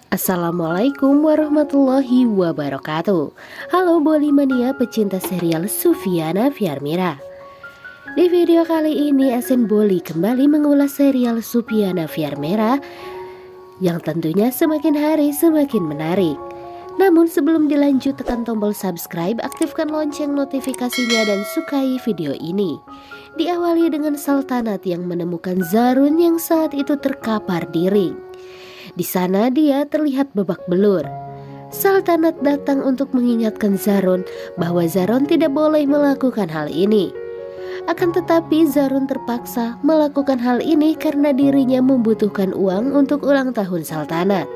Assalamualaikum warahmatullahi wabarakatuh. Halo Bolimania pecinta serial Sufiana Vyarmira. Di video kali ini Asen Boli kembali mengulas serial Sufiana Vyarmira yang tentunya semakin hari semakin menarik. Namun sebelum dilanjut, tekan tombol subscribe, aktifkan lonceng notifikasinya dan sukai video ini. Diawali dengan Sultanat yang menemukan Zarun yang saat itu terkapar di ring. Di sana dia terlihat babak belur. Sultanat datang untuk mengingatkan Zarun bahwa Zarun tidak boleh melakukan hal ini. Akan tetapi Zarun terpaksa melakukan hal ini karena dirinya membutuhkan uang untuk ulang tahun Sultanat.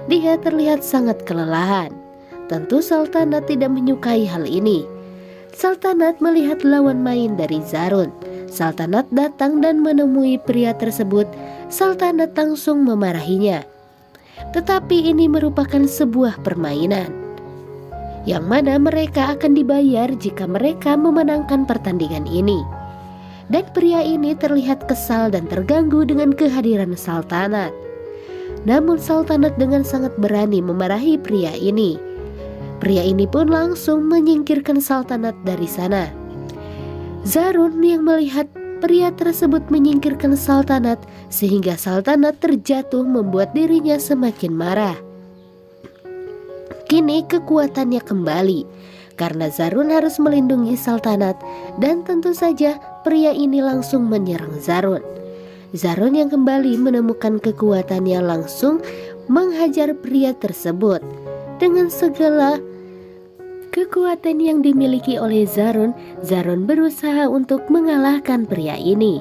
Dia terlihat sangat kelelahan. Tentu Sultanat tidak menyukai hal ini. Sultanat melihat lawan main dari Zarun. Sultanat datang dan menemui pria tersebut. Sultanat langsung memarahinya. Tetapi ini merupakan sebuah permainan, yang mana mereka akan dibayar jika mereka memenangkan pertandingan ini. Dan pria ini terlihat kesal dan terganggu dengan kehadiran Sultanat. Namun Sultanat dengan sangat berani memarahi pria ini. Pria ini pun langsung menyingkirkan Sultanat dari sana. Zarun yang melihat pria tersebut menyingkirkan Sultanat sehingga Sultanat terjatuh membuat dirinya semakin marah. Kini kekuatannya kembali karena Zarun harus melindungi Sultanat dan tentu saja pria ini langsung menyerang Zarun. Zarun yang kembali menemukan kekuatannya langsung menghajar pria tersebut. Dengan segala kekuatan yang dimiliki oleh Zarun, Zarun berusaha untuk mengalahkan pria ini.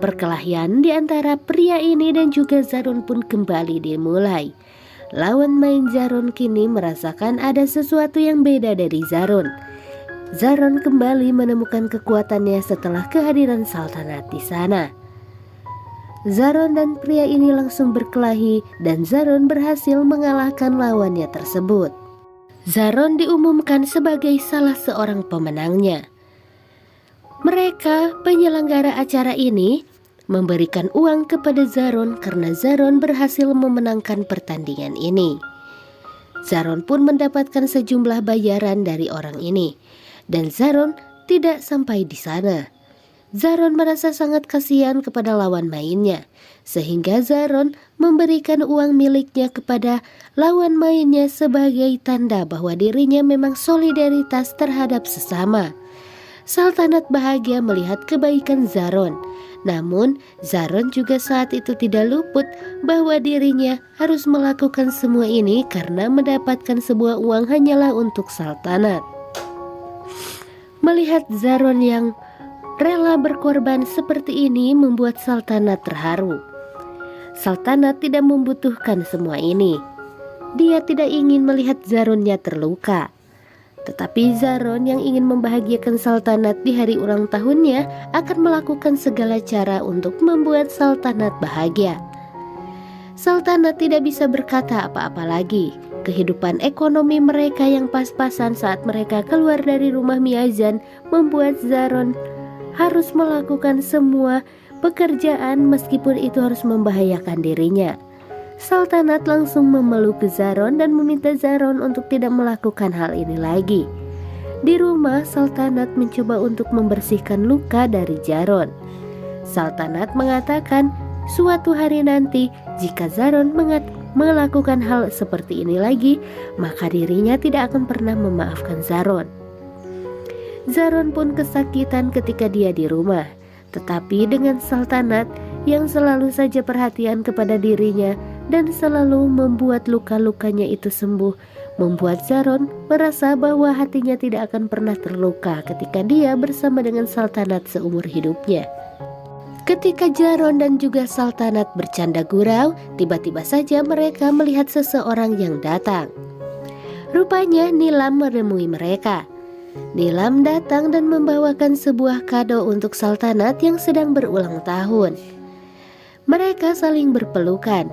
Perkelahian di antara pria ini dan juga Zarun pun kembali dimulai. Lawan main Zarun kini merasakan ada sesuatu yang beda dari Zarun. Zarun kembali menemukan kekuatannya setelah kehadiran Sultanat di sana. Zarun dan pria ini langsung berkelahi dan Zarun berhasil mengalahkan lawannya tersebut. Zarun diumumkan sebagai salah seorang pemenangnya. Mereka, penyelenggara acara ini, memberikan uang kepada Zarun karena Zarun berhasil memenangkan pertandingan ini. Zarun pun mendapatkan sejumlah bayaran dari orang ini, dan Zarun tidak sampai di sana. Zarun merasa sangat kasihan kepada lawan mainnya, sehingga Zarun memberikan uang miliknya kepada lawan mainnya sebagai tanda bahwa dirinya memang solidaritas terhadap sesama. Sultanat bahagia melihat kebaikan Zarun. Namun Zarun juga saat itu tidak luput bahwa dirinya harus melakukan semua ini karena mendapatkan sebuah uang hanyalah untuk Sultanat. Melihat Zarun yang rela berkorban seperti ini membuat Sultanat terharu. Sultanat tidak membutuhkan semua ini. Dia tidak ingin melihat Zarunnya terluka. Tetapi Zarun yang ingin membahagiakan Sultanat di hari ulang tahunnya akan melakukan segala cara untuk membuat Sultanat bahagia. Sultanat tidak bisa berkata apa-apa lagi. Kehidupan ekonomi mereka yang pas-pasan saat mereka keluar dari rumah Miazan membuat Zarun harus melakukan semua pekerjaan meskipun itu harus membahayakan dirinya. Sultanat langsung memeluk Zarun dan meminta Zarun untuk tidak melakukan hal ini lagi. Di rumah, Sultanat mencoba untuk membersihkan luka dari Zarun. Sultanat mengatakan suatu hari nanti jika Zarun melakukan hal seperti ini lagi, maka dirinya tidak akan pernah memaafkan Zarun. Zarun pun kesakitan ketika dia di rumah, tetapi dengan Sultanat yang selalu saja perhatian kepada dirinya dan selalu membuat luka-lukanya itu sembuh, membuat Zarun merasa bahwa hatinya tidak akan pernah terluka ketika dia bersama dengan Sultanat seumur hidupnya. Ketika Zarun dan juga Sultanat bercanda gurau, tiba-tiba saja mereka melihat seseorang yang datang. Rupanya Nilam menemui mereka. Nilam datang dan membawakan sebuah kado untuk Sultanat yang sedang berulang tahun. Mereka saling berpelukan.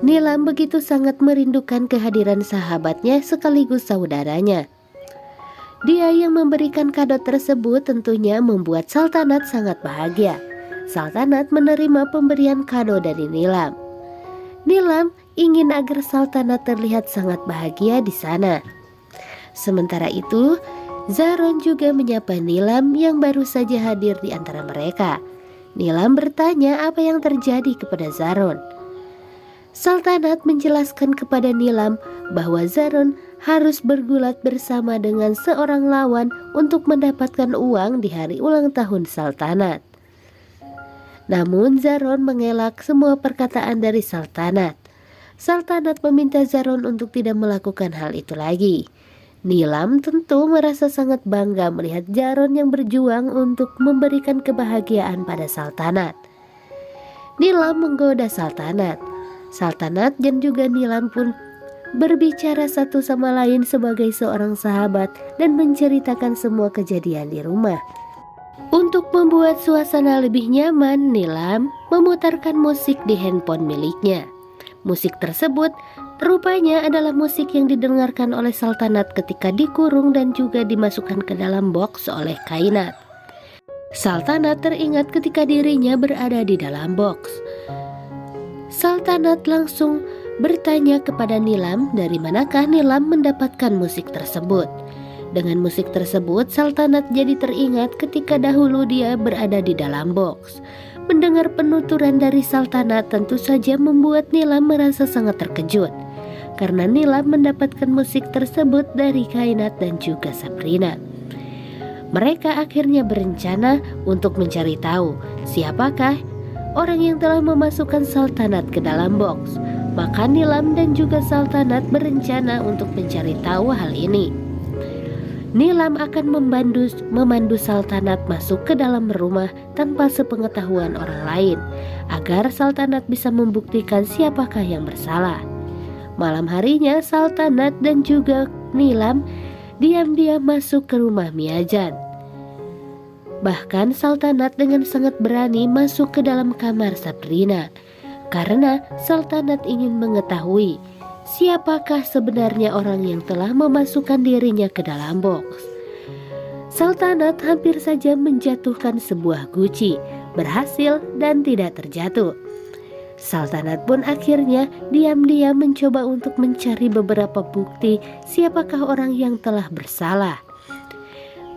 Nilam begitu sangat merindukan kehadiran sahabatnya sekaligus saudaranya. Dia yang memberikan kado tersebut tentunya membuat Sultanat sangat bahagia. Sultanat menerima pemberian kado dari Nilam. Nilam ingin agar Sultanat terlihat sangat bahagia di sana. Sementara itu, Zaron juga menyapa Nilam yang baru saja hadir di antara mereka. Nilam bertanya apa yang terjadi kepada Zaron. Sultanat menjelaskan kepada Nilam bahwa Zaron harus bergulat bersama dengan seorang lawan untuk mendapatkan uang di hari ulang tahun Sultanat. Namun Zaron mengelak semua perkataan dari Sultanat. Sultanat meminta Zaron untuk tidak melakukan hal itu lagi. Nilam tentu merasa sangat bangga melihat Zaron yang berjuang untuk memberikan kebahagiaan pada Sultanat. Nilam menggoda Sultanat. Sultanat dan juga Nilam pun berbicara satu sama lain sebagai seorang sahabat dan menceritakan semua kejadian di rumah. Untuk membuat suasana lebih nyaman, Nilam memutarkan musik di handphone miliknya. Musik tersebut rupanya adalah musik yang didengarkan oleh Sultanat ketika dikurung dan juga dimasukkan ke dalam box oleh Kainat. Sultanat teringat ketika dirinya berada di dalam box. Sultanat langsung bertanya kepada Nilam dari manakah Nilam mendapatkan musik tersebut. Dengan musik tersebut, Sultanat jadi teringat ketika dahulu dia berada di dalam box. Mendengar penuturan dari Sultanat tentu saja membuat Nilam merasa sangat terkejut, karena Nilam mendapatkan musik tersebut dari Kainat dan juga Sabrina. Mereka akhirnya berencana untuk mencari tahu siapakah orang yang telah memasukkan Sultanat ke dalam box. Maka Nilam dan juga Sultanat berencana untuk mencari tahu hal ini. Nilam akan memandu Sultanat masuk ke dalam rumah tanpa sepengetahuan orang lain, agar Sultanat bisa membuktikan siapakah yang bersalah. Malam harinya Sultanat dan juga Nilam diam-diam masuk ke rumah Miajan. Bahkan Sultanat dengan sangat berani masuk ke dalam kamar Sabrina, karena Sultanat ingin mengetahui siapakah sebenarnya orang yang telah memasukkan dirinya ke dalam box. Sultanat hampir saja menjatuhkan sebuah guci, berhasil dan tidak terjatuh. Sultanat pun akhirnya diam-diam mencoba untuk mencari beberapa bukti siapakah orang yang telah bersalah.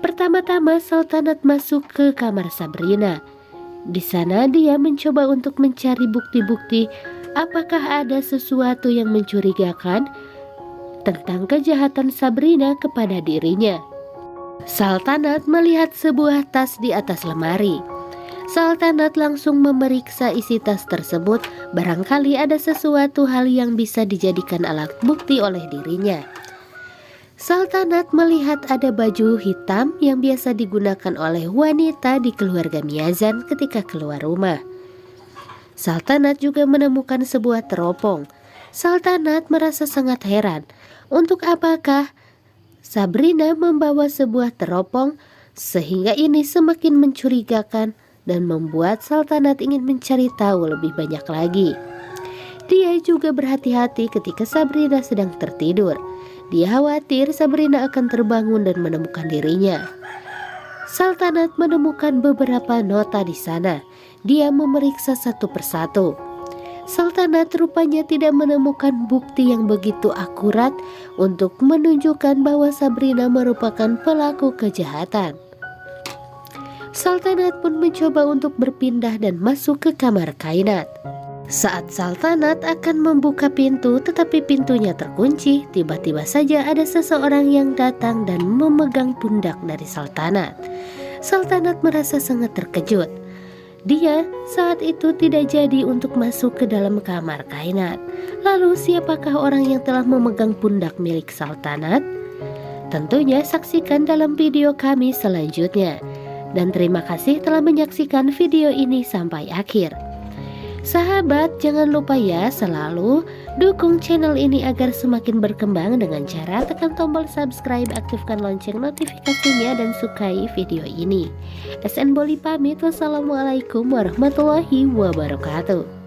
Pertama-tama Sultanat masuk ke kamar Sabrina. Di sana dia mencoba untuk mencari bukti-bukti apakah ada sesuatu yang mencurigakan tentang kejahatan Sabrina kepada dirinya. Sultanat melihat sebuah tas di atas lemari. Sultanat langsung memeriksa isi tas tersebut, barangkali ada sesuatu hal yang bisa dijadikan alat bukti oleh dirinya. Sultanat melihat ada baju hitam yang biasa digunakan oleh wanita di keluarga Miazan ketika keluar rumah. Sultanat juga menemukan sebuah teropong. Sultanat merasa sangat heran, untuk apakah Sabrina membawa sebuah teropong, sehingga ini semakin mencurigakan dan membuat Sultanat ingin mencari tahu lebih banyak lagi. Dia juga berhati-hati ketika Sabrina sedang tertidur. Dia khawatir Sabrina akan terbangun dan menemukan dirinya. Sultanat menemukan beberapa nota di sana. Dia memeriksa satu persatu. Sultanat rupanya tidak menemukan bukti yang begitu akurat untuk menunjukkan bahwa Sabrina merupakan pelaku kejahatan. Sultanat pun mencoba untuk berpindah dan masuk ke kamar Kainat. Saat Sultanat akan membuka pintu tetapi pintunya terkunci, tiba-tiba saja ada seseorang yang datang dan memegang pundak dari Sultanat. Sultanat merasa sangat terkejut. Dia saat itu tidak jadi untuk masuk ke dalam kamar Kainat. Lalu siapakah orang yang telah memegang pundak milik Sultanat? Tentunya saksikan dalam video kami selanjutnya. Dan terima kasih telah menyaksikan video ini sampai akhir. Sahabat, jangan lupa ya selalu dukung channel ini agar semakin berkembang dengan cara tekan tombol subscribe, aktifkan lonceng notifikasinya dan sukai video ini. SN Boli pamit, wassalamualaikum warahmatullahi wabarakatuh.